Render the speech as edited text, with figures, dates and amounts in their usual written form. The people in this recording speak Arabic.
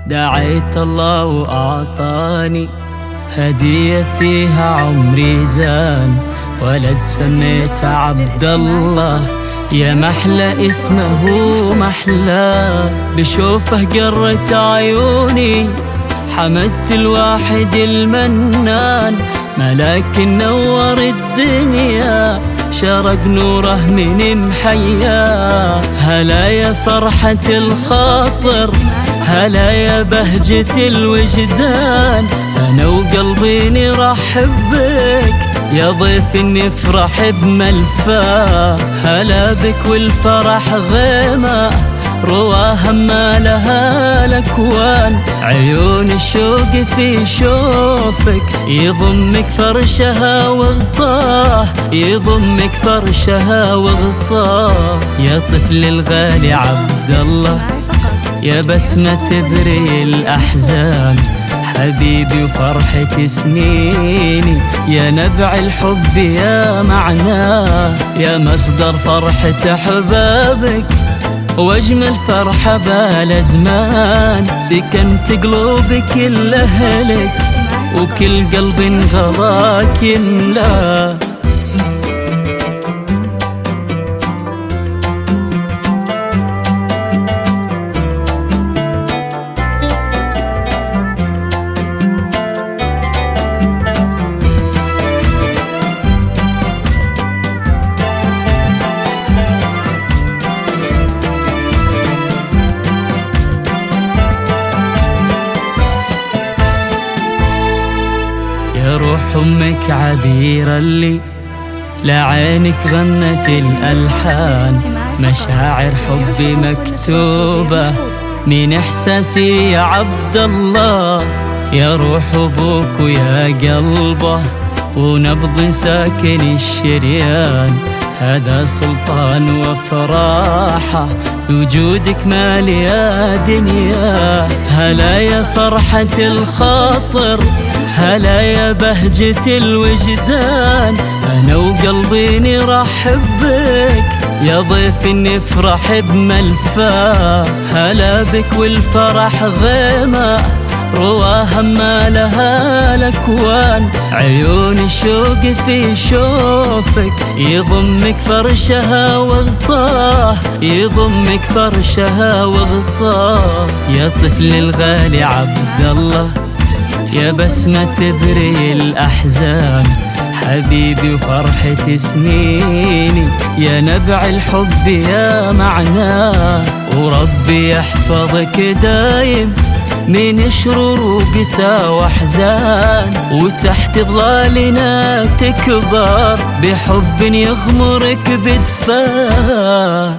دعيت الله وأعطاني هدية فيها عمري زان، ولد سميته عبد الله، يا محلى اسمه محلى، بشوفه قرت عيوني، حمدت الواحد المنان، ملاك نور الدنيا، شرق نوره من محيا. هلا يا فرحة الخاطر، هلا يا بهجة الوجدان، أنا وقلبي نرحب بك يا ضيف نفرح بملفاه. هلا بك والفرح غيمة رواها ما لها الأكوان، عيون الشوق في شوفك يضمك فرشها وغطاه، يضمك فرشها وغطاه. يا طفل الغالي عبد الله، يا بسمة تبري الأحزان، حبيبي وفرحة سنيني، يا نبع الحب يا معناه، يا مصدر فرحة أحبابك واجمل فرحة بالأزمان، سكنت قلوب كل أهلك وكل قلب غلاك يملاه. يا روح أمك عبيرة اللي لعينك غنت الألحان، مشاعر حبي مكتوبة من إحساسي يا عبد الله، يا روح أبوك ويا قلبه ونبض ساكن الشريان، هذا سلطان وفراحة بوجودك مالي يا دنيا. هلا يا فرحة الخاطر، هلا يا بهجة الوجدان، أنا وقلبي نرحب بك يا ضيف نفرح بملفاه. هلا بك والفرح غيمة رواها ما لها الأكوان، عيون الشوق في شوفك يضمك فرشها وغطاه، يضمك فرشها وغطاه. يا طفل الغالي عبد الله، يا بسمة تبري الأحزان، حبيبي وفرحة سنيني، يا نبع الحب يا معناه، وربي يحفظك دايم من شرور وقسى واحزان، وتحت ظلالنا تكبر بحب يغمرك بدفاه.